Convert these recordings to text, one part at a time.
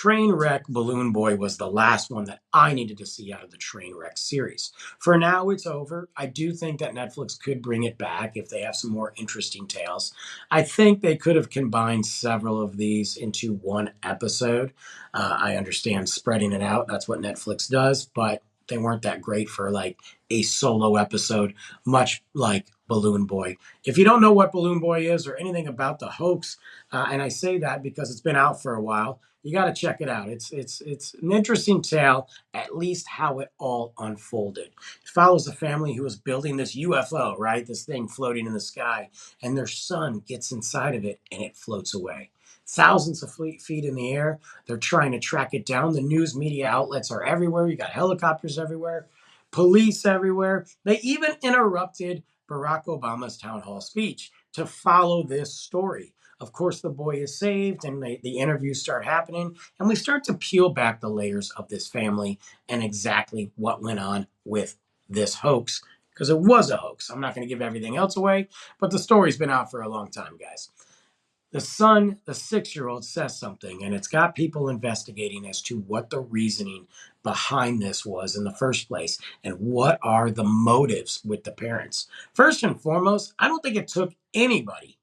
Trainwreck Balloon Boy was the last one that I needed to see out of the Trainwreck series. For now, it's over. I do think that Netflix could bring it back if they have some more interesting tales. I think they could have combined several of these into one episode. I understand spreading it out. That's what Netflix does, but they weren't that great for like a solo episode, much like Balloon Boy. If you don't know what Balloon Boy is or anything about the hoax, and I say that because it's been out for a while, you got to check it out. It's an interesting tale, at least how it all unfolded. It follows a family who is building this UFO, right? This thing floating in the sky, and their son gets inside of it and it floats away. Thousands of feet in the air. They're trying to track it down. The news media outlets are everywhere. You got helicopters everywhere, police everywhere. They even interrupted Barack Obama's town hall speech to follow this story. Of course, the boy is saved, and the interviews start happening, and we start to peel back the layers of this family and exactly what went on with this hoax, because it was a hoax. I'm not going to give everything else away, but the story's been out for a long time, guys. The son, the 6-year-old, says something, and it's got people investigating as to what the reasoning behind this was in the first place and what are the motives with the parents. First and foremost, I don't think it took anybody.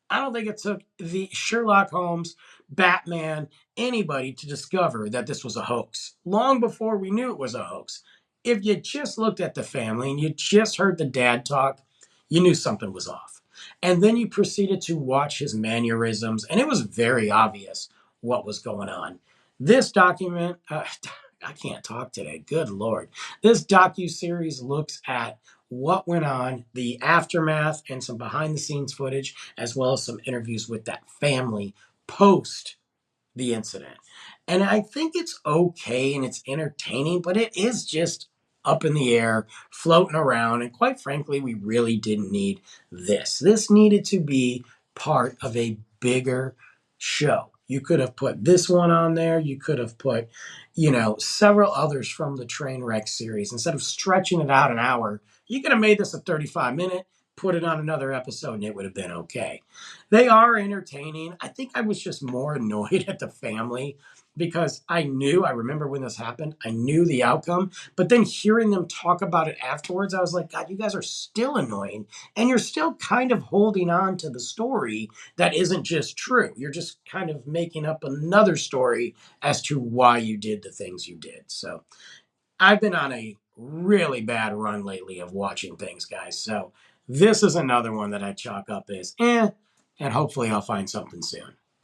I don't think it took the Sherlock Holmes, Batman, anybody to discover that this was a hoax. Long before we knew it was a hoax. If you just looked at the family and you just heard the dad talk, you knew something was off. And then you proceeded to watch his mannerisms, and it was very obvious what was going on. This document, I can't talk today. Good Lord. This docu-series looks at what went on, the aftermath, and some behind the scenes footage, as well as some interviews with that family post the incident. And I think it's okay and it's entertaining, but it is just up in the air, floating around. And quite frankly, we really didn't need this. This needed to be part of a bigger show. You could have put this one on there. You could have put, several others from the Trainwreck series. Instead of stretching it out an hour, you could have made this a 35-minute, put it on another episode, and it would have been okay. They are entertaining. I think I was just more annoyed at the family because I remember when this happened, I knew the outcome, but then hearing them talk about it afterwards, I was like, God, you guys are still annoying, and you're still kind of holding on to the story that isn't just true. You're just kind of making up another story as to why you did the things you did. So I've been on a really bad run lately of watching things, guys. So this is another one that I chalk up as and hopefully I'll find something soon.